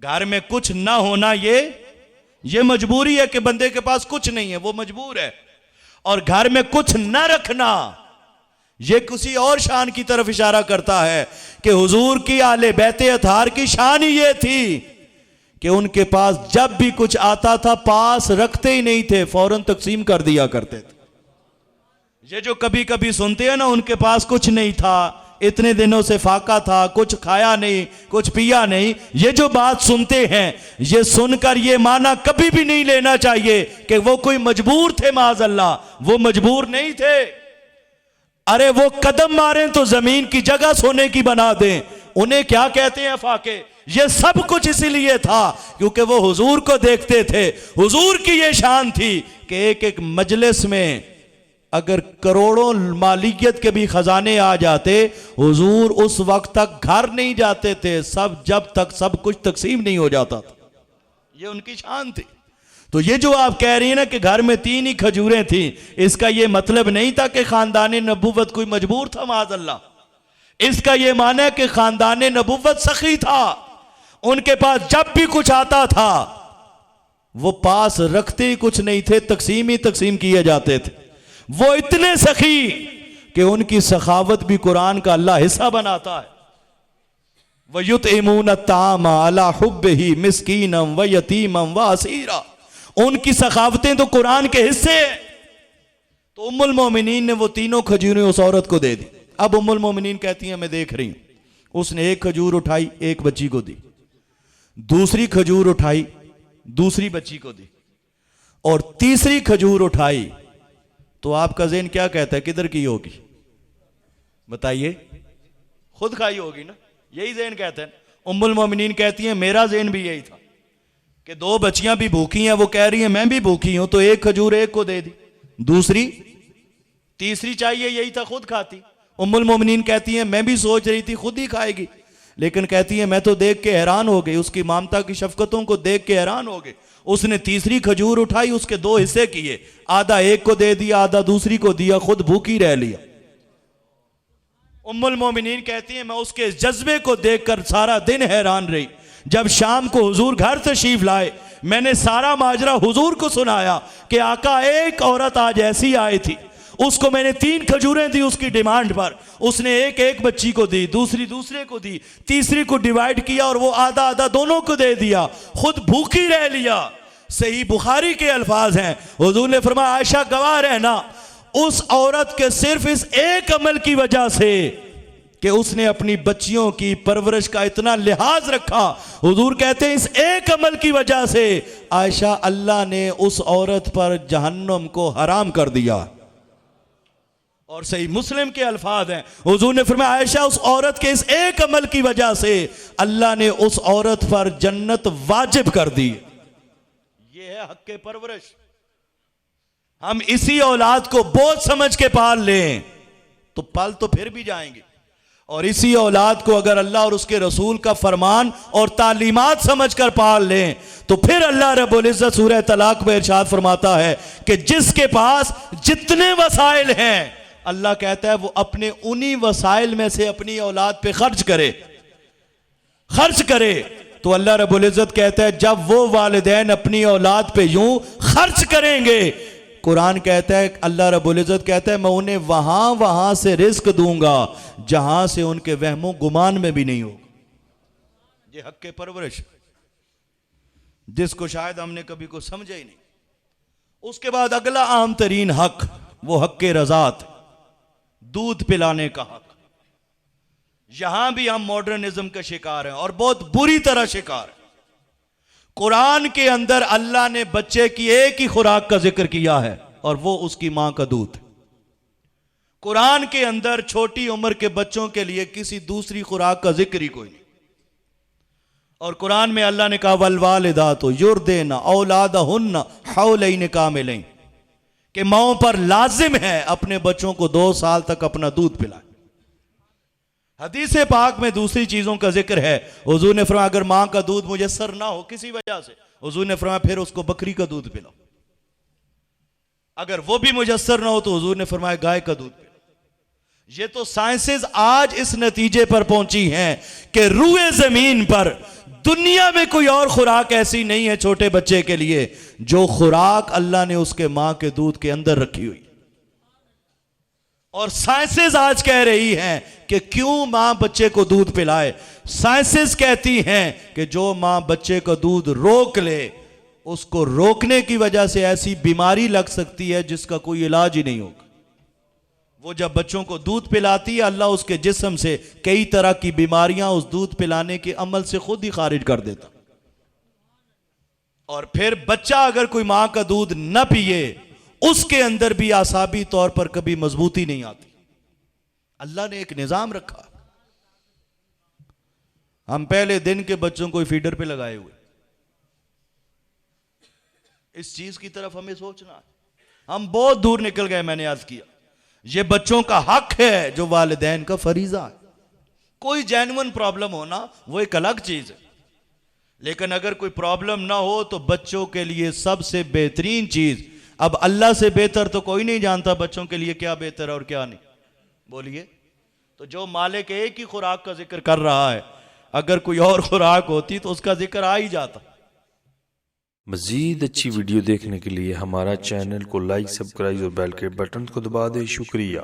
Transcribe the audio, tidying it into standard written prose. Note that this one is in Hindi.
घर में कुछ ना होना ये मजबूरी है कि बंदे के पास कुछ नहीं है, वो मजबूर है। और घर में कुछ ना रखना ये किसी और शान की तरफ इशारा करता है कि हुजूर की आले बैते अतार की शान ही ये थी कि उनके पास जब भी कुछ आता था पास रखते ही नहीं थे, फौरन तकसीम कर दिया करते थे। ये जो कभी कभी सुनते हैं ना, उनके पास कुछ नहीं था, इतने दिनों से फाका था, कुछ खाया नहीं, कुछ पिया नहीं, ये जो बात सुनते हैं, ये सुनकर ये माना कभी भी नहीं लेना चाहिए कि वो कोई मजबूर थे। माज़अल्लाह, वो मजबूर नहीं थे। अरे वो कदम मारें तो जमीन की जगह सोने की बना दें। उन्हें क्या कहते हैं फाके? ये सब कुछ इसीलिए था क्योंकि वो हुजूर को देखते थे। हुजूर की ये शान थी कि एक एक मजलिस में अगर करोड़ों मालियत के भी खजाने आ जाते, हुजूर उस वक्त तक घर नहीं जाते थे, सब जब तक सब कुछ तकसीम नहीं हो जाता था। ये उनकी शान थी। तो ये जो आप कह रही हैं ना कि घर में 3 ही खजूरें थी, इसका ये मतलब नहीं था कि खानदान नबूवत कोई मजबूर था। माज़अल्लाह, इसका ये माना है कि खानदान नबूवत सखी था। उनके पास जब भी कुछ आता था वो पास रखते ही कुछ नहीं थे, तकसीम ही तकसीम किए जाते थे। वो इतने सखी कि उनकी सखावत भी कुरान का अल्लाह हिस्सा बनाता है। वयुतइमून अत्तामा अला हुब्बिही मिस्कीनम व यतीमम व असीरा, उनकी सखावतें तो कुरान के हिस्से हैं। तो उम्मुल मोमिनीन ने वो 3 खजूरें उस औरत को दे दी। अब उम्मुल मोमिनीन कहती हैं मैं देख रही हूं, उसने 1 खजूर उठाई, एक बच्ची को दी, दूसरी खजूर उठाई, दूसरी बच्ची को दी, और तीसरी खजूर उठाई। तो आपका ज़हन क्या कहता है किधर की होगी? बताइए, खुद खाई होगी ना, यही ज़हन कहता है। उम्मुल मोमिनीन कहती हैं मेरा ज़हन भी यही था कि 2 बच्चियां भी भूखी हैं, वो कह रही हैं मैं भी भूखी हूं, तो 1 खजूर एक को दे दी, दूसरी तीसरी चाहिए, यही था खुद खाती। उम्मुल मोमिनीन कहती हैं मैं भी सोच रही थी खुद ही खाएगी, लेकिन कहती है मैं तो देख के हैरान हो गई, उसकी ममता की शफकतों को देख के हैरान हो गई। उसने तीसरी खजूर उठाई, उसके 2 हिस्से किए, आधा एक को दे दिया, आधा दूसरी को दिया, खुद भूखी रह लिया। उम्मुल मोमिनीन कहती है मैं उसके इस जज्बे को देखकर सारा दिन हैरान रही। जब शाम को हुजूर घर तशरीफ लाए, मैंने सारा माजरा हुजूर को सुनाया कि आका एक औरत आज ऐसी आई थी, उसको मैंने 3 खजूरें दी उसकी डिमांड पर, उसने एक बच्ची को दी, दूसरी दूसरे को दी, तीसरी को डिवाइड किया और वो आधा आधा दोनों को दे दिया, खुद भूखी रह लिया। सही बुखारी के अल्फाज हैं, हुजूर ने फरमाया आयशा गवाह रहना उस औरत के सिर्फ इस एक अमल की वजह से कि उसने अपनी बच्चियों की परवरिश का इतना लिहाज रखा। हुजूर कहते हैं इस एक अमल की वजह से आयशा अल्लाह ने उस औरत पर जहन्नम को हराम कर दिया। और सही मुस्लिम के अल्फाज हैं, हुजूर ने फरमाया आयशा उस औरत के इस एक अमल की वजह से अल्लाह ने उस औरत पर जन्नत वाजिब कर दी। ये है हक़ परवरिश। हम इसी औलाद को बोझ समझ के पाल लें तो पल तो फिर भी जाएंगे, और इसी औलाद को अगर अल्लाह और उसके रसूल का फरमान और तालीमात समझ कर पाल लें तो फिर अल्लाह रब्बुल इज़्ज़त सूरह तलाक में इरशाद फरमाता है कि जिसके पास जितने वसाइल हैं अल्लाह कहता है वो अपने उन्हीं वसाइल में से अपनी औलाद पे खर्च करे। तो अल्लाह रब्बुल इज़्ज़त कहता है जब वो वालिदैन अपनी औलाद पे यूं खर्च करेंगे, कुरान कहता है अल्लाह रब्बुल इज़्ज़त कहता है मैं उन्हें वहां से रिस्क दूंगा जहां से उनके वहमो गुमान में भी नहीं होगा। ये हक़ परवरिश जिसको शायद हमने कभी को समझा ही नहीं। उसके बाद अगला आम तरीन हक वो हक़ रज़ात, दूध पिलाने का हक। यहां भी हम मॉडर्निज्म का शिकार हैं और बहुत बुरी तरह शिकार हैं। कुरान के अंदर अल्लाह ने बच्चे की एक ही खुराक का जिक्र किया है और वो उसकी मां का दूध। कुरान के अंदर छोटी उम्र के बच्चों के लिए किसी दूसरी खुराक का जिक्र ही कोई नहीं। और कुरान में अल्लाह ने कहा वलवालिदातु युर्दिना औलादहुन्ना हौलैन कामिलैन, कि माओं पर लाजिम है अपने बच्चों को 2 साल तक अपना दूध पिलाए। हदीस पाक में दूसरी चीजों का जिक्र है। हुजूर ने फरमाया अगर मां का दूध मुयस्सर ना हो किसी वजह से, हुजूर ने फरमाया फिर उसको बकरी का दूध पिलाओ। अगर वो भी मुयस्सर ना हो तो हुजूर ने फरमाया गाय का दूध पिलाओ। ये तो साइंसेस आज इस नतीजे पर पहुंची हैं कि रूए जमीन पर दुनिया में कोई और खुराक ऐसी नहीं है छोटे बच्चे के लिए जो खुराक अल्लाह ने उसके मां के दूध के अंदर रखी हुई। और साइंसेस आज कह रही हैं कि क्यों मां बच्चे को दूध पिलाए। साइंसेस कहती हैं कि जो मां बच्चे का दूध रोक ले, उसको रोकने की वजह से ऐसी बीमारी लग सकती है जिसका कोई इलाज ही नहीं होगा। वो जब बच्चों को दूध पिलाती है, अल्लाह उसके जिस्म से कई तरह की बीमारियां उस दूध पिलाने के अमल से खुद ही खारिज कर देता। और फिर बच्चा अगर कोई मां का दूध न पिए, उसके अंदर भी आसाबी तौर पर कभी मजबूती नहीं आती। अल्लाह ने एक निजाम रखा। हम पहले दिन के बच्चों को फीडर पे लगाए हुए, इस चीज की तरफ हमें सोचना है। हम बहुत दूर निकल गए। मैंने अर्ज किया, ये बच्चों का हक है जो वालिदैन का फरीजा है। कोई जेन्युइन प्रॉब्लम होना वो एक अलग चीज है, लेकिन अगर कोई प्रॉब्लम ना हो तो बच्चों के लिए सबसे बेहतरीन चीज, अब अल्लाह से बेहतर तो कोई नहीं जानता बच्चों के लिए क्या बेहतर है और क्या नहीं। बोलिए, तो जो मालिक एक ही खुराक का जिक्र कर रहा है, अगर कोई और खुराक होती तो उसका जिक्र आ ही जाता। मजीद अच्छी वीडियो देखने के लिए हमारा चैनल को लाइक, सब्सक्राइब और बेल के बटन को दबा दें। शुक्रिया।